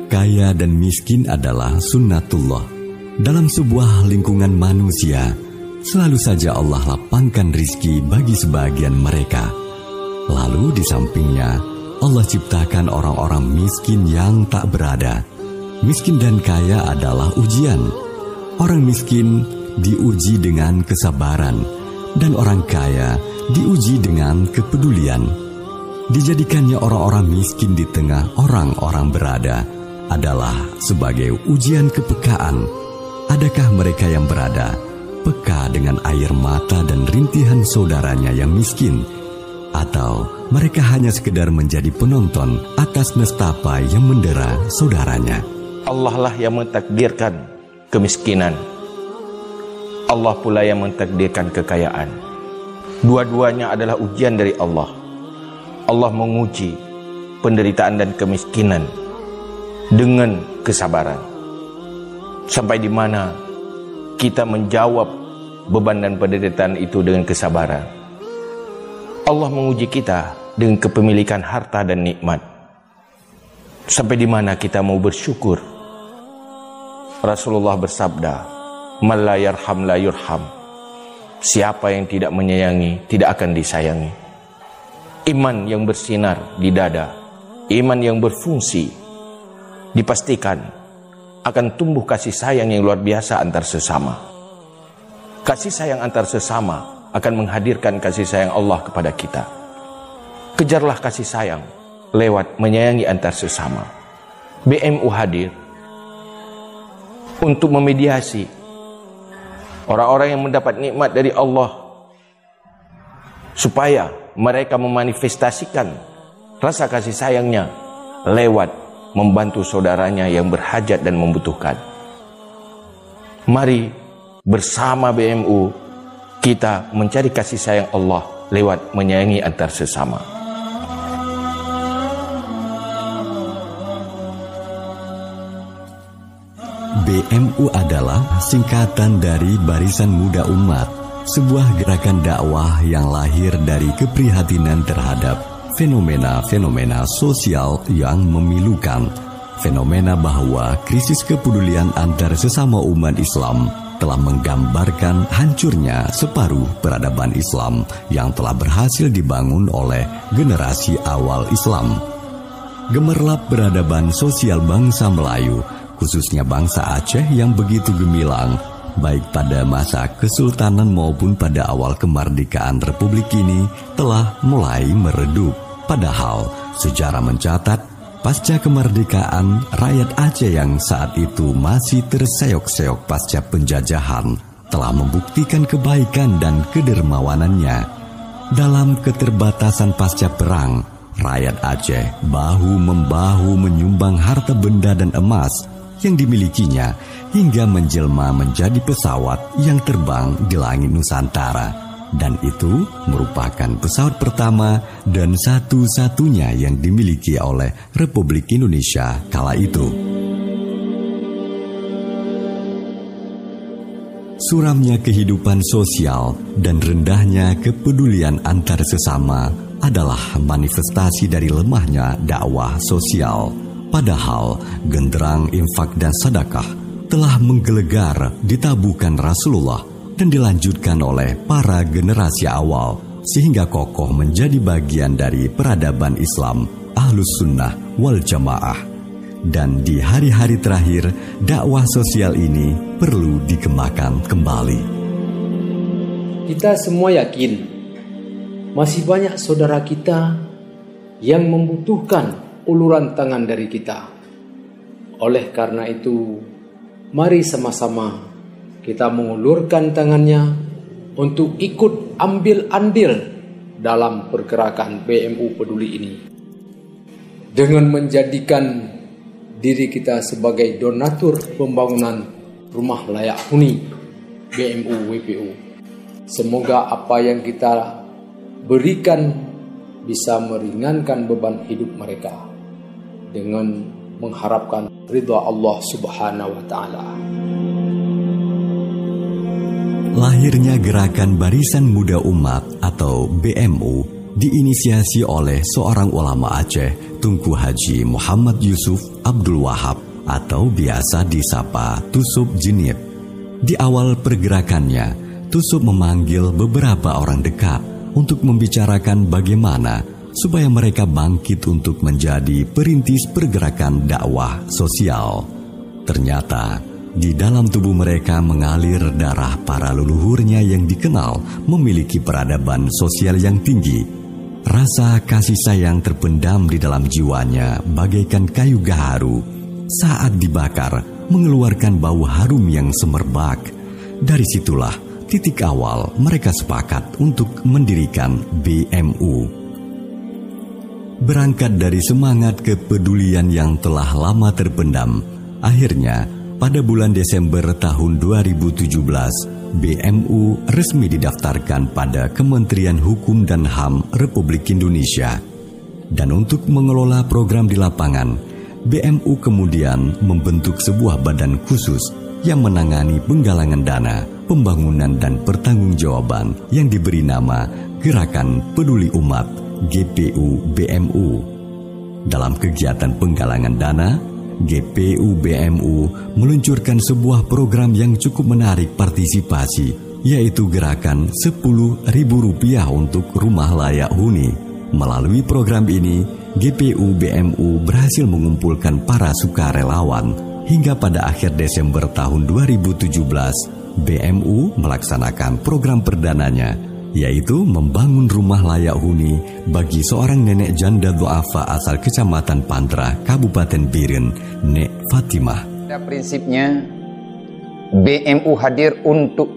Kaya dan miskin adalah sunnatullah. Dalam sebuah lingkungan manusia, selalu saja Allah lapangkan rizki bagi sebagian mereka. Lalu di sampingnya, Allah ciptakan orang-orang miskin yang tak berada. Miskin dan kaya adalah ujian. Orang miskin diuji dengan kesabaran, dan orang kaya diuji dengan kepedulian. Dijadikannya orang-orang miskin di tengah orang-orang berada adalah sebagai ujian kepekaan. Adakah mereka yang berada peka dengan air mata dan rintihan saudaranya yang miskin? Atau mereka hanya sekedar menjadi penonton atas nestapa yang mendera saudaranya? Allah lah yang mentakdirkan kemiskinan. Allah pula yang mentakdirkan kekayaan. Dua-duanya adalah ujian dari Allah. Allah menguji penderitaan dan kemiskinan dengan kesabaran. Sampai di mana kita menjawab beban dan penderitaan itu dengan kesabaran. Allah menguji kita dengan kepemilikan harta dan nikmat. Sampai di mana kita mau bersyukur. Rasulullah bersabda, "Man la yarham la yurham." Siapa yang tidak menyayangi tidak akan disayangi. Iman yang bersinar di dada, iman yang berfungsi, dipastikan akan tumbuh kasih sayang yang luar biasa antar sesama. Kasih sayang antar sesama akan menghadirkan kasih sayang Allah kepada kita. Kejarlah kasih sayang lewat menyayangi antar sesama. BMU hadir untuk memediasi orang-orang yang mendapat nikmat dari Allah, supaya mereka memanifestasikan rasa kasih sayangnya lewat membantu saudaranya yang berhajat dan membutuhkan. Mari bersama BMU kita mencari kasih sayang Allah lewat menyayangi antar sesama. BMU adalah singkatan dari Barisan Muda Umat, sebuah gerakan dakwah yang lahir dari keprihatinan terhadap fenomena-fenomena sosial yang memilukan. Fenomena bahwa krisis kepedulian antar sesama umat Islam telah menggambarkan hancurnya separuh peradaban Islam yang telah berhasil dibangun oleh generasi awal Islam. Gemerlap peradaban sosial bangsa Melayu, khususnya bangsa Aceh yang begitu gemilang, baik pada masa kesultanan maupun pada awal kemerdekaan Republik ini, telah mulai meredup. Padahal sejarah mencatat, pasca kemerdekaan, rakyat Aceh yang saat itu masih terseok-seok pasca penjajahan telah membuktikan kebaikan dan kedermawanannya. Dalam keterbatasan pasca perang, rakyat Aceh bahu-membahu menyumbang harta benda dan emas yang dimilikinya hingga menjelma menjadi pesawat yang terbang di langit Nusantara. Dan itu merupakan pesawat pertama dan satu-satunya yang dimiliki oleh Republik Indonesia kala itu. Suramnya kehidupan sosial dan rendahnya kepedulian antar sesama adalah manifestasi dari lemahnya dakwah sosial. Padahal genderang infak dan sedekah telah menggelegar di tabukan Rasulullah dan dilanjutkan oleh para generasi awal, sehingga kokoh menjadi bagian dari peradaban Islam Ahlus Sunnah wal Jamaah. Dan di hari-hari terakhir, dakwah sosial ini perlu dikembangkan kembali. Kita semua yakin masih banyak saudara kita yang membutuhkan uluran tangan dari kita. Oleh karena itu, mari sama-sama kita mengulurkan tangannya untuk ikut ambil andil dalam pergerakan BMU Peduli ini. Dengan menjadikan diri kita sebagai donatur pembangunan rumah layak huni BMU WPU. Semoga apa yang kita berikan bisa meringankan beban hidup mereka dengan mengharapkan ridha Allah Subhanahu wa taala. Lahirnya Gerakan Barisan Muda Umat atau BMU diinisiasi oleh seorang ulama Aceh, Tunku Haji Muhammad Yusuf Abdul Wahab atau biasa disapa Tusub Jenib. Di awal pergerakannya, Tusub memanggil beberapa orang dekat untuk membicarakan bagaimana supaya mereka bangkit untuk menjadi perintis pergerakan dakwah sosial. Ternyata di dalam tubuh mereka mengalir darah para leluhurnya yang dikenal memiliki peradaban sosial yang tinggi. Rasa kasih sayang terpendam di dalam jiwanya bagaikan kayu gaharu. Saat dibakar, mengeluarkan bau harum yang semerbak. Dari situlah titik awal mereka sepakat untuk mendirikan BMU. Berangkat dari semangat kepedulian yang telah lama terpendam, akhirnya pada bulan Desember tahun 2017, BMU resmi didaftarkan pada Kementerian Hukum dan HAM Republik Indonesia. Dan untuk mengelola program di lapangan, BMU kemudian membentuk sebuah badan khusus yang menangani penggalangan dana, pembangunan dan pertanggungjawaban yang diberi nama Gerakan Peduli Umat GPU BMU. Dalam kegiatan penggalangan dana, GPU BMU meluncurkan sebuah program yang cukup menarik partisipasi, yaitu gerakan Rp10.000 untuk rumah layak huni. Melalui program ini, GPU BMU berhasil mengumpulkan para sukarelawan. Hingga pada akhir Desember tahun 2017, BMU melaksanakan program perdananya, yaitu membangun rumah layak huni bagi seorang nenek janda duafa asal Kecamatan Pantra, Kabupaten Biren, Nek Fatimah. Pada prinsipnya, BMU hadir untuk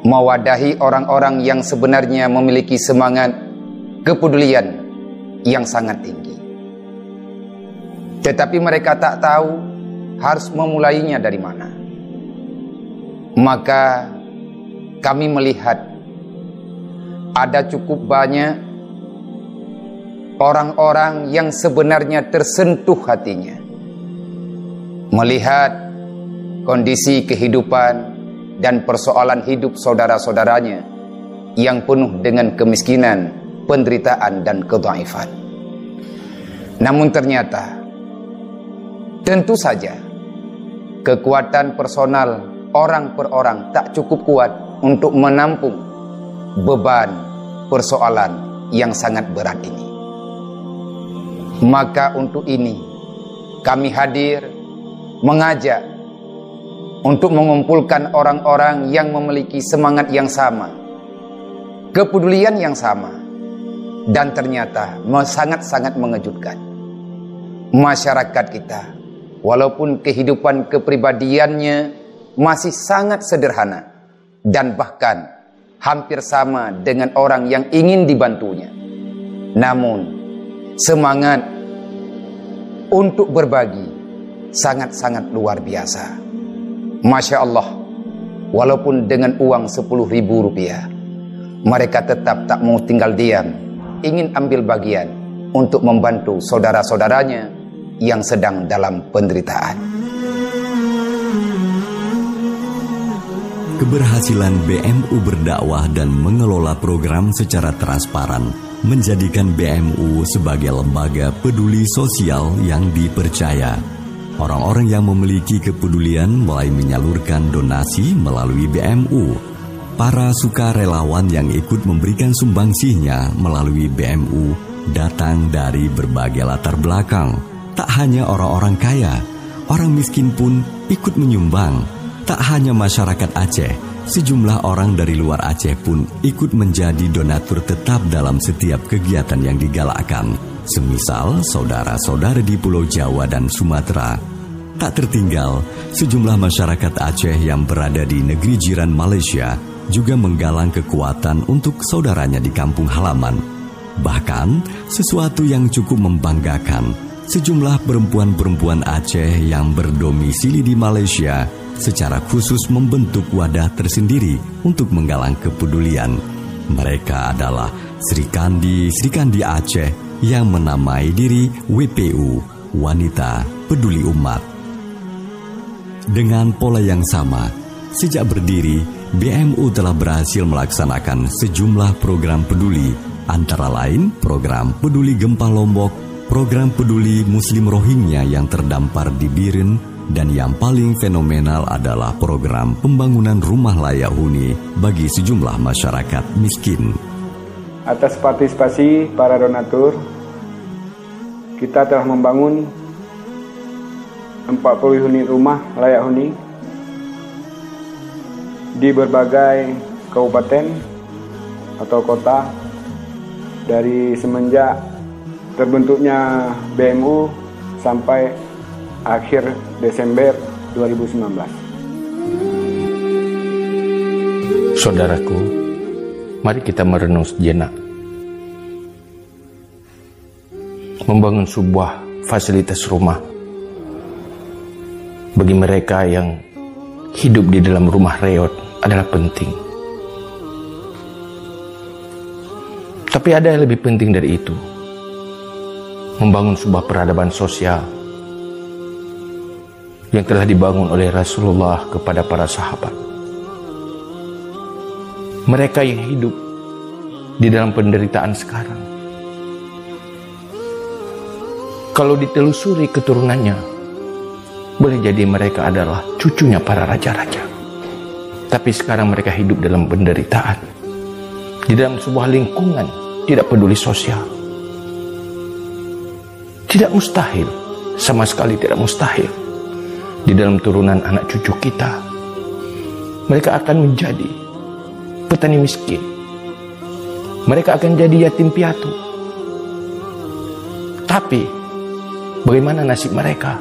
mewadahi orang-orang yang sebenarnya memiliki semangat kepedulian yang sangat tinggi. Tetapi mereka tak tahu harus memulainya dari mana. Maka kami melihat ada cukup banyak orang-orang yang sebenarnya tersentuh hatinya melihat kondisi kehidupan dan persoalan hidup saudara-saudaranya yang penuh dengan kemiskinan, penderitaan dan kedhaifan. Namun ternyata tentu saja kekuatan personal orang per orang tak cukup kuat untuk menampung beban persoalan yang sangat berat ini. Maka untuk ini kami hadir mengajak untuk mengumpulkan orang-orang yang memiliki semangat yang sama, kepedulian yang sama, dan ternyata sangat-sangat mengejutkan. Masyarakat kita, walaupun kehidupan kepribadiannya masih sangat sederhana dan bahkan hampir sama dengan orang yang ingin dibantunya, namun semangat untuk berbagi sangat-sangat luar biasa. Masya Allah, walaupun dengan uang Rp10.000, mereka tetap tak mau tinggal diam, ingin ambil bagian untuk membantu saudara-saudaranya yang sedang dalam penderitaan. Keberhasilan BMU berdakwah dan mengelola program secara transparan menjadikan BMU sebagai lembaga peduli sosial yang dipercaya. Orang-orang yang memiliki kepedulian mulai menyalurkan donasi melalui BMU. Para sukarelawan yang ikut memberikan sumbangsihnya melalui BMU datang dari berbagai latar belakang. Tak hanya orang-orang kaya, orang miskin pun ikut menyumbang. Tak hanya masyarakat Aceh, sejumlah orang dari luar Aceh pun ikut menjadi donatur tetap dalam setiap kegiatan yang digalakkan. Semisal saudara-saudara di Pulau Jawa dan Sumatera. Tak tertinggal, sejumlah masyarakat Aceh yang berada di negeri jiran Malaysia juga menggalang kekuatan untuk saudaranya di kampung halaman. Bahkan, sesuatu yang cukup membanggakan, sejumlah perempuan-perempuan Aceh yang berdomisili di Malaysia secara khusus membentuk wadah tersendiri untuk menggalang kepedulian. Mereka adalah Sri Kandi Aceh yang menamai diri WPU, Wanita Peduli Umat. Dengan pola yang sama, sejak berdiri, BMU telah berhasil melaksanakan sejumlah program peduli, antara lain program peduli gempa Lombok, program peduli Muslim Rohingya yang terdampar di Biren, dan yang paling fenomenal adalah program pembangunan rumah layak huni bagi sejumlah masyarakat miskin. Atas partisipasi para donatur, kita telah membangun 40 unit rumah layak huni di berbagai kabupaten atau kota dari semenjak terbentuknya BMU sampai akhir Desember 2019. Saudaraku, mari kita merenung sejenak. Membangun sebuah fasilitas rumah bagi mereka yang hidup di dalam rumah reot adalah penting. Tapi ada yang lebih penting dari itu. Membangun sebuah peradaban sosial yang telah dibangun oleh Rasulullah kepada para sahabat. Mereka yang hidup di dalam penderitaan sekarang, kalau ditelusuri keturunannya, boleh jadi mereka adalah cucunya para raja-raja. Tapi sekarang mereka hidup dalam penderitaan, di dalam sebuah lingkungan tidak peduli sosial. Tidak mustahil, sama sekali tidak mustahil, di dalam turunan anak cucu kita, mereka akan menjadi petani miskin. Mereka akan jadi yatim piatu. Tapi bagaimana nasib mereka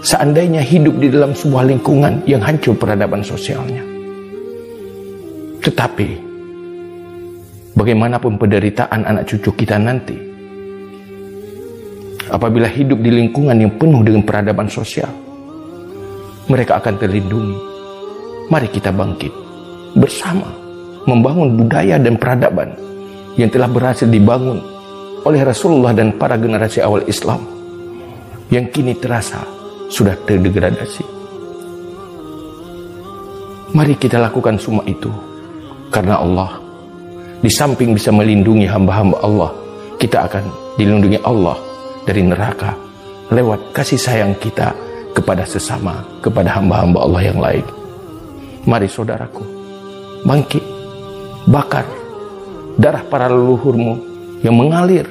seandainya hidup di dalam sebuah lingkungan yang hancur peradaban sosialnya? Tetapi bagaimanapun penderitaan anak cucu kita nanti, apabila hidup di lingkungan yang penuh dengan peradaban sosial, mereka akan terlindungi. Mari kita bangkit bersama, membangun budaya dan peradaban yang telah berhasil dibangun oleh Rasulullah dan para generasi awal Islam, yang kini terasa sudah terdegradasi. Mari kita lakukan semua itu, karena Allah di samping bisa melindungi hamba-hamba Allah, kita akan dilindungi Allah dari neraka lewat kasih sayang kita kepada sesama, kepada hamba-hamba Allah yang lain. Mari saudaraku, bangkit, bakar darah para leluhurmu yang mengalir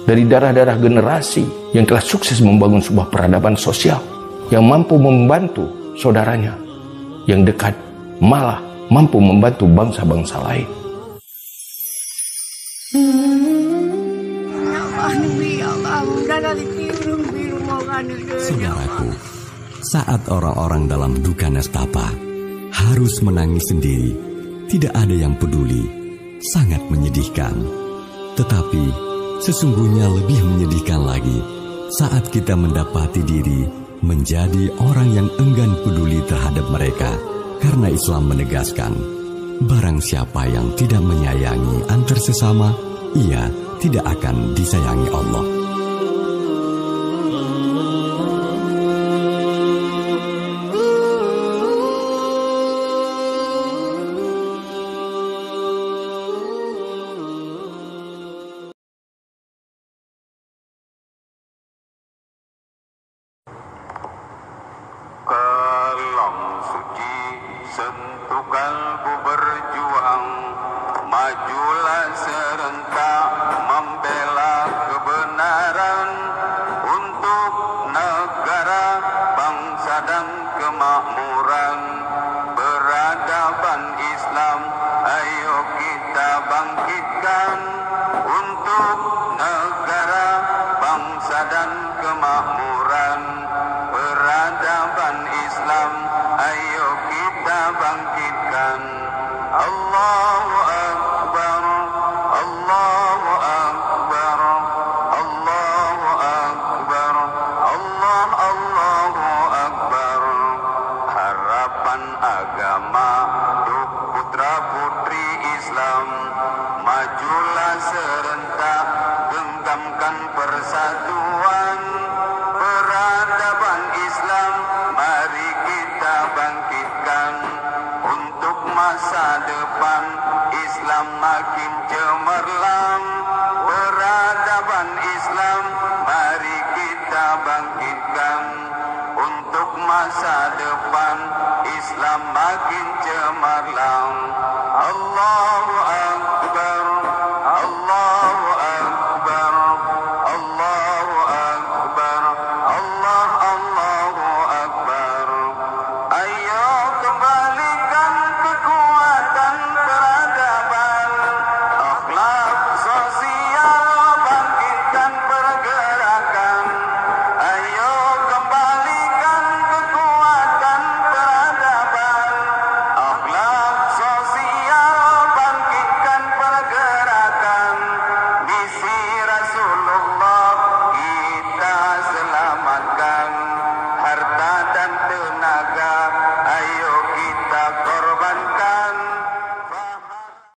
dari darah-darah generasi yang telah sukses membangun sebuah peradaban sosial yang mampu membantu saudaranya yang dekat, malah mampu membantu bangsa-bangsa lain. Saudaraku, saat orang-orang dalam duka nestapa harus menangis sendiri, tidak ada yang peduli, sangat menyedihkan. Tetapi sesungguhnya lebih menyedihkan lagi saat kita mendapati diri menjadi orang yang enggan peduli terhadap mereka, karena Islam menegaskan, barang siapa yang tidak menyayangi antar sesama, ia tidak akan disayangi Allah. Sentuh kalbu berjuang, majulah